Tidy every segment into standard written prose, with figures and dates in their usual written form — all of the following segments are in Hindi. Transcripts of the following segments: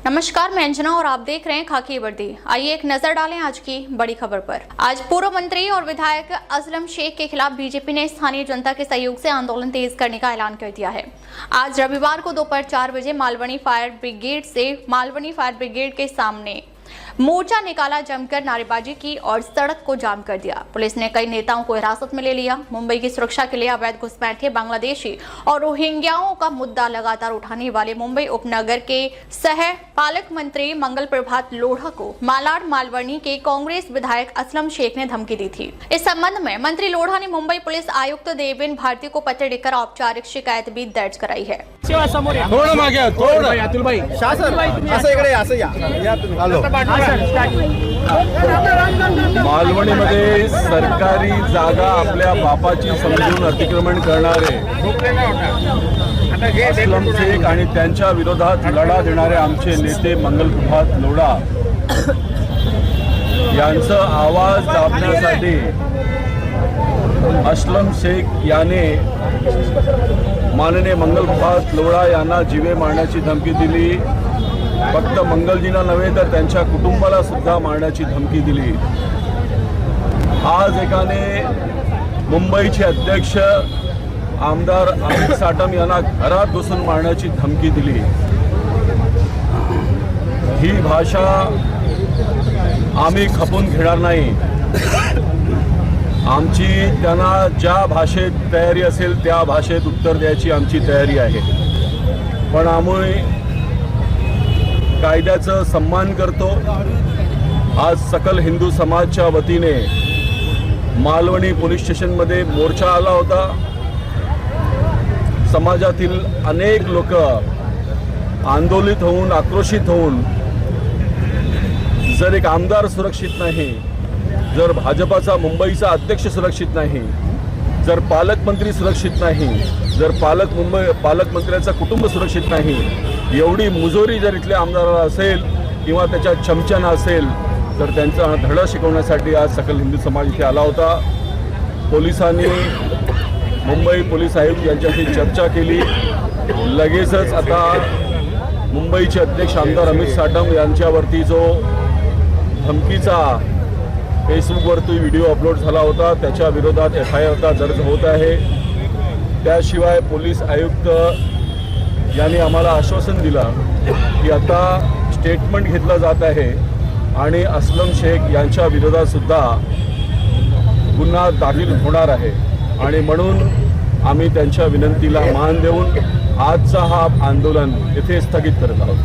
नमस्कार, मैं अंजना और आप देख रहे हैं खाकी वर्दी। आइए एक नजर डालें आज की बड़ी खबर पर। आज पूर्व मंत्री और विधायक असलम शेख के खिलाफ बीजेपी ने स्थानीय जनता के सहयोग से आंदोलन तेज करने का ऐलान कर दिया है। आज रविवार को दोपहर 4 बजे मालवनी फायर ब्रिगेड के सामने मोर्चा निकाला, जमकर नारेबाजी की और सड़क को जाम कर दिया। पुलिस ने कई नेताओं को हिरासत में ले लिया। मुंबई की सुरक्षा के लिए अवैध घुसपैठिए बांग्लादेशी और रोहिंग्याओं का मुद्दा लगातार उठाने वाले मुंबई उपनगर के सह पालक मंत्री मंगल प्रभात लोढ़ा को मालाड मालवनी के कांग्रेस विधायक असलम शेख ने धमकी दी थी। इस संबंध में मंत्री लोढ़ा ने मुंबई पुलिस आयुक्त देवेन भारती को पत्र लिखकर औपचारिक शिकायत भी दर्ज कराई है। मालवणीमध्ये सरकारी जागा आपल्या बापाची समजून अतिक्रमण करणारे असलम शेख आणि त्यांच्या विरोधात लढा देणारे आमचे नेते मंगल प्रभात लोढा यांचा आवाज दाबण्यासाठी असलम शेख याने माननीय मंगल प्रभात लोढा यांना जीवे मारण्याची धमकी दिली। फक्त मंगलजींना नव्हे तर त्यांच्या कुटुंबाला सुद्धा मारण्याची धमकी दिली। आज एकाने मुंबईचे अध्यक्ष आमदार अमित साटम यांना घरात घुसून मारण्याची धमकी दिली। ही भाषा आम्ही खपून घेणार नाही। आमची त्यांना ज्या भाषेत तयारी असेल त्या भाषेत उत्तर द्यायची आमची तयारी आहे। पण आम्ही कायद्याचा सम्मान करतो। आज सकल हिंदू समाजच्या वतीने मालवणी पोलीस स्टेशनमध्ये मोर्चा आला होता। समाजातील अनेक लोक आंदोलित होऊन आक्रोशित होऊन जर एक आमदार सुरक्षित नाही, जर भाजपाचा मुंबईचा अध्यक्ष सुरक्षित नाही, जर पालकमंत्री सुरक्षित नाही, जर पालकमंत्र्याचा कुटुंब सुरक्षित नाही, एवढी मुजोरी जर इथल्या आमदाराला असेल किंवा त्याच्या चमच्याना असेल तर त्यांचा धडा शिकवण्यासाठी आज सकल हिंदू समाज इथे आला होता। पोलिसांनी मुंबई पोलीस आयुक्त यांच्याशी चर्चा केली। लगेचच आता मुंबईचे अध्यक्ष आमदार अमित साटम यांच्यावरती जो धमकीचा फेसबुकवरती व्हिडिओ अपलोड झाला होता त्याच्या विरोधात FIR दर्ज होत आहे। त्याशिवाय पोलीस आयुक्त यांनी आम्हाला आश्वासन दिलं की आता स्टेटमेंट घेतला जात आहे आणि असलम शेख यांच्या विरोधात सुद्धा गुन्हा दाखल होणार आहे आणि म्हणून आम्ही त्यांच्या विनंतीला मान देऊन आजचा हा आंदोलन येथे स्थगित करत आहोत।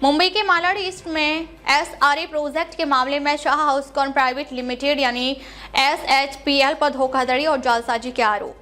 मुंबई के मालाड ईस्ट में SRA प्रोजेक्ट के मामले में शाह हाउसकॉन प्राइवेट लिमिटेड यानी SHPL पर धोखाधड़ी और जालसाजी के आरोप।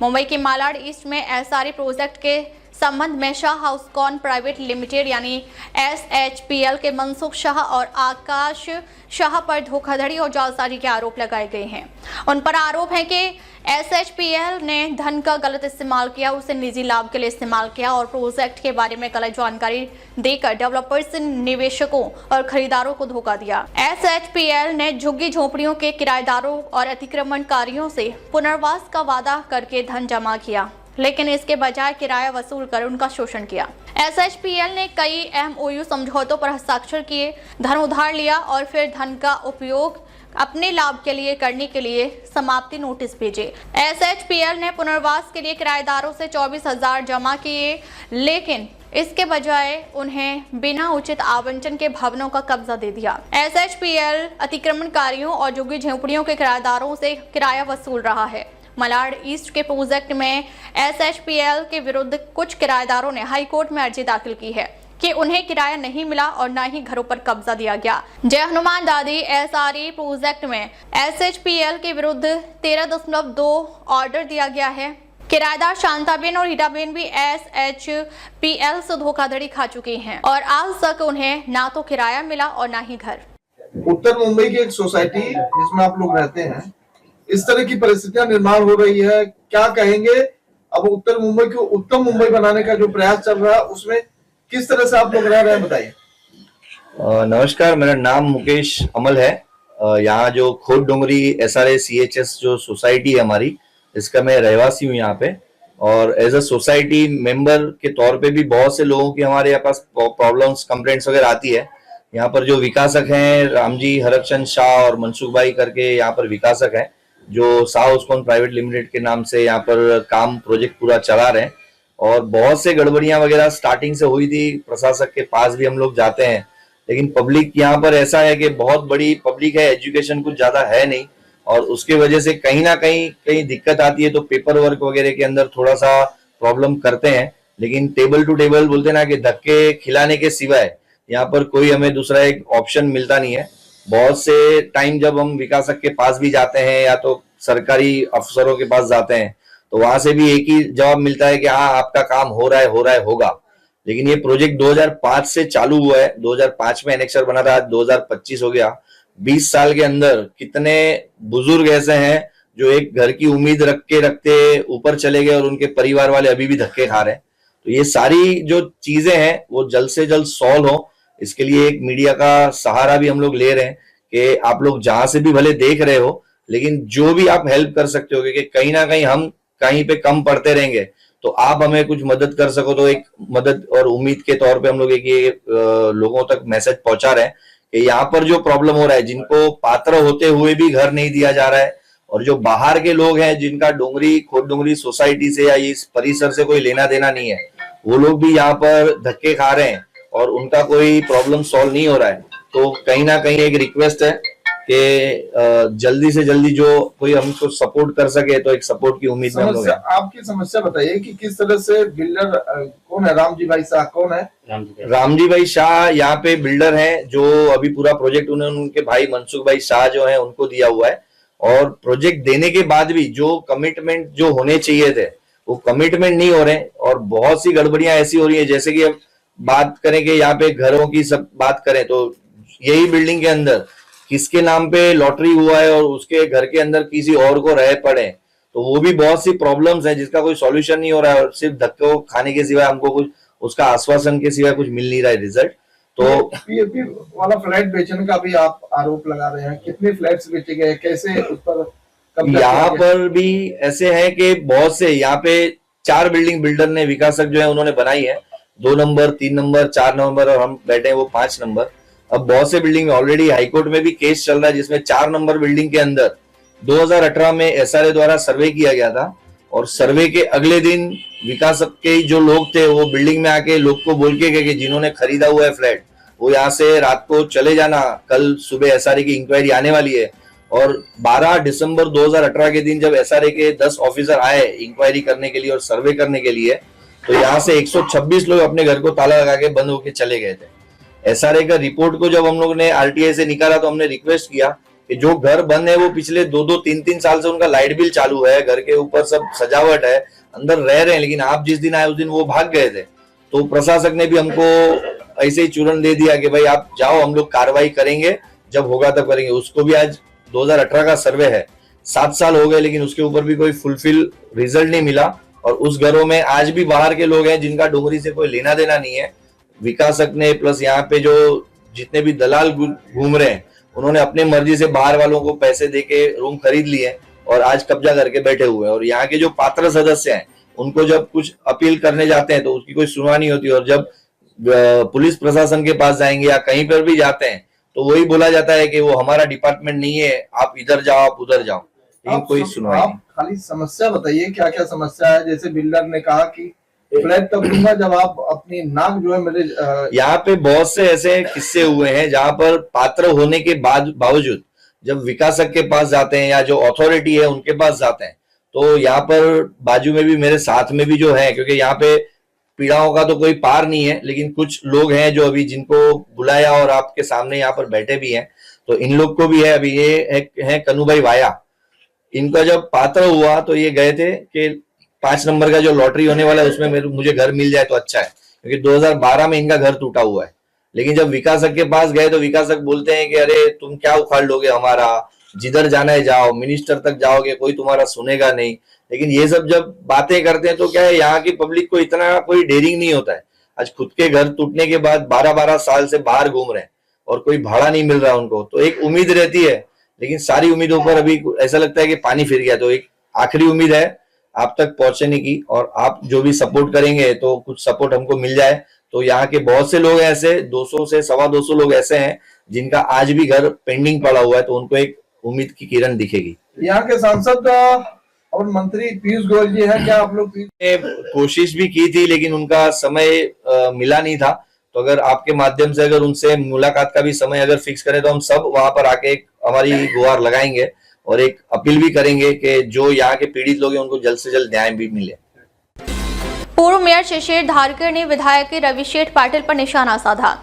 मुंबई के मालाड ईस्ट में SRA प्रोजेक्ट के संबंध में शाह हाउसकॉन प्राइवेट लिमिटेड यानी SHPL के मनसुख शाह और आकाश शाह पर धोखाधड़ी और जालसाजी के आरोप लगाए गए हैं। उन पर आरोप है कि SHPL ने धन का गलत इस्तेमाल किया, उसे निजी लाभ के लिए इस्तेमाल किया और प्रोजेक्ट के बारे में गलत जानकारी देकर डेवलपर्स, निवेशकों और खरीदारों को धोखा दिया। SHPL ने झुग्गी झोपड़ियों के किराएदारों और अतिक्रमणकारियों से पुनर्वास का वादा करके धन जमा किया, लेकिन इसके बजाय किराया वसूल कर उनका शोषण किया। SHPL ने कई MOU समझौतों पर हस्ताक्षर किए, धन उधार लिया और फिर धन का उपयोग अपने लाभ के लिए करने के लिए समाप्ति नोटिस भेजे। SHPL ने पुनर्वास के लिए किराएदारों से 24,000 जमा किए, लेकिन इसके बजाय उन्हें बिना उचित आवंटन के भवनों का कब्जा दे दिया। SHPL अतिक्रमणकारियों और झुग्गी झोपड़ियों के किराएदारों से किराया वसूल रहा है। मालाड ईस्ट के प्रोजेक्ट में SHPL के विरुद्ध कुछ किराएदारों ने हाई कोर्ट में अर्जी दाखिल की है कि उन्हें किराया नहीं मिला और न ही घरों पर कब्जा दिया गया। जय हनुमान दादी SRA प्रोजेक्ट में SHPL के विरुद्ध 13.2 ऑर्डर दिया गया है। किराएदार शांताबेन और हीराबेन भी SHPL से धोखाधड़ी खा चुकी हैं और आज तक उन्हें ना तो किराया मिला और ना ही घर। उत्तर मुंबई की एक सोसाइटी जिसमें आप लोग रहते हैं, इस तरह की परिस्थितियां निर्माण हो रही है, क्या कहेंगे? अब उत्तर मुंबई को उत्तम मुंबई बनाने का जो प्रयास चल रहा है उसमें किस तरह से आप लोग रह रहे हैं, बताइए। नमस्कार, मेरा नाम मुकेश अमल है। यहाँ जो खोट डोंगरी SRA CHS जो सोसाइटी है हमारी, इसका मैं रहवासी हूँ यहाँ पे। और एज अ सोसाइटी मेंबर के तौर पे भी बहुत से लोगों की हमारे यहाँ पास प्रॉब्लम्स कंप्लेंट्स वगैरह आती है। यहाँ पर जो विकासक हैं रामजी हरकचंद शाह और मनसुख भाई करके यहाँ पर विकासक हैं, जो शाह उस्कॉन प्राइवेट लिमिटेड के नाम से यहाँ पर काम प्रोजेक्ट पूरा चला रहे हैं। और बहुत से गड़बड़ियां वगैरह स्टार्टिंग से हुई थी, प्रशासक के पास भी हम लोग जाते हैं, लेकिन पब्लिक यहाँ पर ऐसा है कि बहुत बड़ी पब्लिक है, एजुकेशन कुछ ज्यादा है नहीं, और उसके वजह से कहीं ना कहीं दिक्कत आती है। तो पेपर वर्क वगैरह के अंदर थोड़ा सा प्रॉब्लम करते हैं, लेकिन टेबल टू टेबल बोलते ना कि धक्के खिलाने के सिवाय यहाँ पर कोई हमें दूसरा एक ऑप्शन मिलता नहीं है। बहुत से टाइम जब हम विकासक के पास भी जाते हैं या तो सरकारी अफसरों के पास जाते हैं, तो वहां से भी एक ही जवाब मिलता है कि हाँ आपका काम हो रहा है होगा। लेकिन ये प्रोजेक्ट 2005 से चालू हुआ है, 2005 में एनेक्सर बना था, आज 2025 हो गया। 20 साल के अंदर कितने बुजुर्ग ऐसे हैं जो एक घर की उम्मीद रखते ऊपर चले गए और उनके परिवार वाले अभी भी धक्के खा रहे हैं। तो ये सारी जो चीजें हैं वो जल्द से जल्द सॉल्व हो, इसके लिए एक मीडिया का सहारा भी हम लोग ले रहे हैं कि आप लोग जहां से भी भले देख रहे हो, लेकिन जो भी आप हेल्प कर सकते हो, क्योंकि कहीं ना कहीं हम कहीं पे कम पड़ते रहेंगे, तो आप हमें कुछ मदद कर सको तो एक मदद और उम्मीद के तौर पे हम लोग एक ये लोगों तक मैसेज पहुंचा रहे हैं कि यहाँ पर जो प्रॉब्लम हो रहा है, जिनको पात्र होते हुए भी घर नहीं दिया जा रहा है, और जो बाहर के लोग हैं जिनका खोट डोंगरी सोसाइटी से या इस परिसर से कोई लेना देना नहीं है, वो लोग भी यहाँ पर धक्के खा रहे हैं और उनका कोई प्रॉब्लम सॉल्व नहीं हो रहा है। तो कहीं ना कहीं एक रिक्वेस्ट है कि जल्दी से जल्दी जो कोई हमको सपोर्ट कर सके, तो एक सपोर्ट की उम्मीद में हम लोग हैं। आपकी समस्या बताइए कि किस तरह से बिल्डर कौन है? रामजी भाई शाह कौन है? रामजी भाई शाह यहाँ पे बिल्डर हैं, जो अभी पूरा प्रोजेक्ट उन्होंने उनके भाई मनसुख भाई शाह जो है उनको दिया हुआ है। और प्रोजेक्ट देने के बाद भी जो कमिटमेंट जो होने चाहिए थे वो कमिटमेंट नहीं हो रहे, और बहुत सी गड़बड़ियां ऐसी हो रही है। जैसे कि अब बात करें कि यहाँ पे घरों की सब बात करें, तो यही बिल्डिंग के अंदर किसके नाम पे लॉटरी हुआ है और उसके घर के अंदर किसी और को रह पड़े, तो वो भी बहुत सी प्रॉब्लम्स हैं जिसका कोई सॉल्यूशन नहीं हो रहा है, और सिर्फ धक्के खाने के सिवाय हमको कुछ उसका आश्वासन के सिवाय कुछ मिल नहीं रहा है रिजल्ट। तो पीएपी वाला फ्लैट बेचने का भी आप आरोप लगा रहे हैं, कितने फ्लैट्स बेचे गए, कैसे उस पर कब्जा यहाँ किया गया? पर भी ऐसे है कि बहुत से यहाँ पे 4 बिल्डिंग बिल्डर ने, विकासक जो है उन्होंने बनाई है, 2 नंबर 3 नंबर 4 नंबर, और हम बैठे हैं वो 5 नंबर। अब बहुत से बिल्डिंग में ऑलरेडी हाईकोर्ट में भी केस चल रहा है, जिसमें 4 नंबर बिल्डिंग के अंदर 2018 में एसआरए द्वारा सर्वे किया गया था, और सर्वे के अगले दिन विकासक के जो लोग थे वो बिल्डिंग में आके लोग को बोल के गए कि जिन्होंने खरीदा हुआ है फ्लैट वो यहाँ से रात को चले जाना, कल सुबह एसआरए की इंक्वायरी आने वाली है। और 12 दिसंबर 2018 के दिन जब एसआरए के 10 ऑफिसर आए इंक्वायरी करने के लिए और सर्वे करने के लिए, तो यहाँ से 126 लोग अपने घर को ताला लगा के बंद होके चले गए थे। एसआरए का रिपोर्ट को जब हम लोग ने आरटीआई से निकाला, तो हमने रिक्वेस्ट किया कि जो घर बंद है वो पिछले 2-2, 3-3 साल से उनका लाइट बिल चालू है, घर के ऊपर सब सजावट है, अंदर रह रहे हैं, लेकिन आप जिस दिन आए उस दिन वो भाग गए थे। तो प्रशासक ने भी हमको ऐसे ही चूरन दे दिया कि भाई आप जाओ, हम लोग कार्रवाई करेंगे, जब होगा तब करेंगे। उसको भी आज 2018 का सर्वे है, 7 साल हो गए, लेकिन उसके ऊपर भी कोई फुलफिल रिजल्ट नहीं मिला। और उस घरों में आज भी बाहर के लोग हैं जिनका डोंगरी से कोई लेना देना नहीं है। विकासक ने प्लस यहाँ पे जो जितने भी दलाल घूम रहे हैं, उन्होंने अपने मर्जी से बाहर वालों को पैसे देके रूम खरीद लिए और आज कब्जा करके बैठे हुए हैं। और यहाँ के जो पात्र सदस्य हैं उनको जब कुछ अपील करने जाते हैं तो उसकी कोई सुनवाई नहीं होती, और जब पुलिस प्रशासन के पास जाएंगे या कहीं पर भी जाते हैं तो वही बोला जाता है कि वो हमारा डिपार्टमेंट नहीं है, आप इधर जाओ, आप उधर जाओ, लेकिन कोई सुनवाई नहीं। आप खाली समस्या बताइए, क्या क्या समस्या है? जैसे बिल्डर ने कहा कि फ्लैट तब दूंगा जब आप अपनी नाक जो है मेरे यहाँ पे बहुत से ऐसे किस्से हुए हैं जहां पर पात्र होने के बावजूद जब विकासक के पास जाते हैं या जो अथॉरिटी है उनके पास जाते हैं, तो यहाँ पर बाजू में भी मेरे साथ में भी जो है, क्योंकि यहाँ पे पीड़ाओं का तो कोई पार नहीं है, लेकिन कुछ लोग हैं जो अभी जिनको बुलाया और आपके सामने यहाँ पर बैठे भी हैं, तो इन लोग को भी है। अभी ये है कन्नूभाई वाया, इनका जब पात्र हुआ तो ये गए थे कि 5 नंबर का जो लॉटरी होने वाला है उसमें मुझे घर मिल जाए तो अच्छा है, क्योंकि 2012 में इनका घर टूटा हुआ है। लेकिन जब विकासक के पास गए तो विकासक बोलते हैं कि अरे तुम क्या उखाड़ लोगे हमारा, जिधर जाना है जाओ, मिनिस्टर तक जाओगे कोई तुम्हारा सुनेगा नहीं। लेकिन ये सब जब बातें करते हैं तो क्या है, यहाँ की पब्लिक को इतना कोई डेयरिंग नहीं होता है। आज खुद के घर टूटने के बाद 12-12 साल से बाहर घूम रहे हैं और कोई भाड़ा नहीं मिल रहा उनको, तो एक उम्मीद रहती है, लेकिन सारी उम्मीदों पर अभी ऐसा लगता है कि पानी फिर गया। तो एक आखिरी उम्मीद है, आप तक पहुंचने की, और आप जो भी सपोर्ट करेंगे तो कुछ सपोर्ट हमको मिल जाए। तो यहाँ के बहुत से लोग ऐसे 200 से 250 लोग ऐसे हैं जिनका आज भी घर पेंडिंग पड़ा हुआ है, तो उनको एक उम्मीद की किरण दिखेगी। यहाँ के सांसद और मंत्री पीयूष गोयल जी हैं, क्या आप लोग ने कोशिश भी की थी लेकिन उनका समय मिला नहीं था। तो अगर आपके माध्यम से अगर उनसे मुलाकात का भी समय अगर फिक्स करें तो हम सब वहां पर आके एक हमारी गुहार लगाएंगे और एक अपील भी करेंगे कि जो यहाँ के पीड़ित लोग हैं उनको जल्द से जल्द न्याय भी मिले। पूर्व मेयर शिशिर धारकर ने विधायक रविशेठ पाटिल पर निशाना साधा।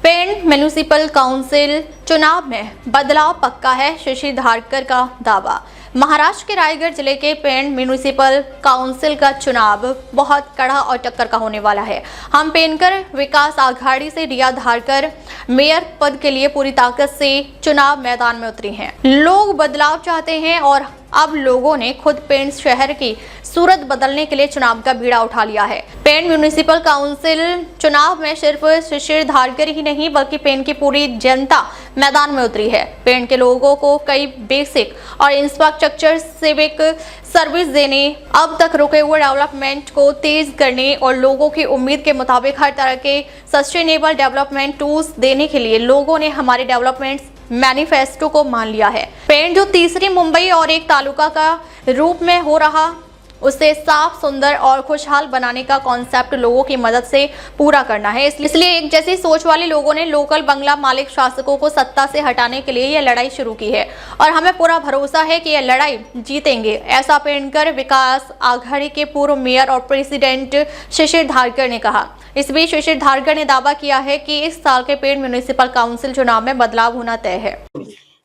पेंड म्युनिसिपल काउंसिल चुनाव में बदलाव पक्का है, शिशिर धारकर का दावा। महाराष्ट्र के रायगढ़ जिले के पेंड म्युनिसिपल काउंसिल का चुनाव बहुत कड़ा और टक्कर का होने वाला है। हम पेंकर विकास आघाड़ी से रिया धारकर मेयर पद के लिए पूरी ताकत से चुनाव मैदान में उतरी हैं। लोग बदलाव चाहते हैं और अब लोगों ने खुद पेंड शहर की सूरत बदलने के लिए चुनाव का बीड़ा उठा लिया है। पेंड म्युनिसिपल काउंसिल चुनाव में सिर्फ शिशिर धारकर ही नहीं बल्कि पेंड की पूरी जनता मैदान में उतरी है। पेंड के लोगों को कई बेसिक और इंफ्रास्ट्रक्चर सिविक सर्विस देने, अब तक रुके हुए डेवलपमेंट को तेज करने और लोगों की उम्मीद के मुताबिक हर तरह के सस्टेनेबल डेवलपमेंट टूल्स देने के लिए लोगों ने हमारे डेवलपमेंट मैनिफेस्टो को मान लिया है। पेंड जो तीसरी मुंबई और एक तालुका का रूप में हो रहा, उसे साफ, सुंदर और खुशहाल बनाने का कॉन्सेप्ट लोगों की मदद से पूरा करना है। इसलिए एक जैसी सोच वाले लोगों ने लोकल बंगला मालिक शासकों को सत्ता से हटाने के लिए यह लड़ाई शुरू की है और हमें पूरा भरोसा है कि यह लड़ाई जीतेंगे, ऐसा पेंडकर विकास आघाड़ी के पूर्व मेयर और प्रेसिडेंट शिशिर धारकर ने कहा। इस बीच शिशिर धारकर ने दावा किया है कि इस साल के पेंड म्युनिसिपल काउंसिल चुनाव में बदलाव होना तय है।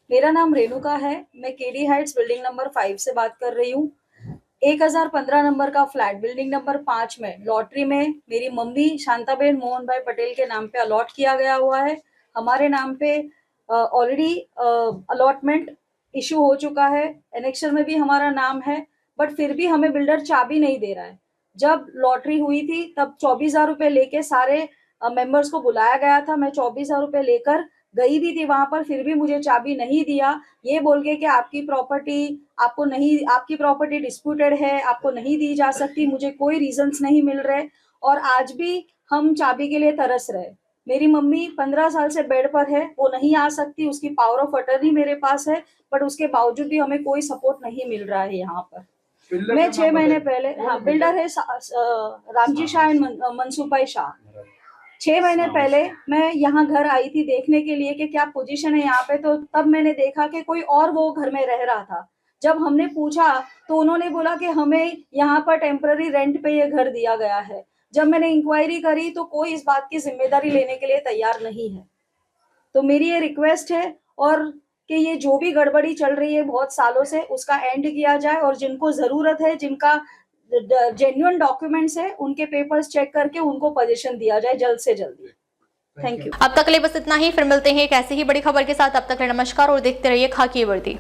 मेरा नाम रेणुका है, मैं केडी हाइट्स बिल्डिंग नंबर 5 से बात कर रही हूँ। 1015 नंबर का फ्लैट बिल्डिंग नंबर 5 में लॉटरी में मेरी मम्मी शांताबेन मोहन भाई पटेल के नाम पे अलॉट किया गया हुआ है। हमारे नाम पे ऑलरेडी अलॉटमेंट इशू हो चुका है, एनेक्शन में भी हमारा नाम है, बट फिर भी हमें बिल्डर चाबी नहीं दे रहा है। जब लॉटरी हुई थी तब 24,000 रुपए लेके सारे मेंबर्स को बुलाया गया था। मैं 24,000 रुपए लेकर गई भी थी वहां पर, फिर भी मुझे चाबी नहीं दिया, ये बोल के कि आपकी प्रॉपर्टी डिस्प्यूटेड है, आपको नहीं दी जा सकती। मुझे कोई रीजंस नहीं मिल रहे और आज भी हम चाबी के लिए तरस रहे। मेरी मम्मी 15 साल से बेड पर है, वो नहीं आ सकती, उसकी पावर ऑफ अटर्नी मेरे पास है, बट उसके बावजूद भी हमें कोई सपोर्ट नहीं मिल रहा है यहाँ पर। मैं 6 महीने पहले, हाँ, बिल्डर है रामजी शाह एंड मनसूख भाई शाह। 6 महीने पहले मैं यहाँ घर आई थी देखने के लिए कि क्या पोजीशन है यहाँ पे, तो तब मैंने देखा कि कोई और वो घर में रह रहा था। जब हमने पूछा तो उन्होंने बोला कि हमें यहाँ पर टेम्पररी रेंट पे ये घर दिया गया है। जब मैंने इंक्वायरी करी तो कोई इस बात की जिम्मेदारी लेने के लिए तैयार नहीं है। तो मेरी ये रिक्वेस्ट है और कि ये जो भी गड़बड़ी चल रही है बहुत सालों से, उसका एंड किया जाए और जिनको जरूरत है, जिनका जेन्युइन डॉक्यूमेंट्स है, उनके पेपर्स चेक करके उनको पोजीशन दिया जाए जल्द से जल्द। Thank you. अब तक के लिए बस इतना ही, फिर मिलते हैं एक ऐसी ही बड़ी खबर के साथ। अब तक नमस्कार और देखते रहिए खाकी वर्दी।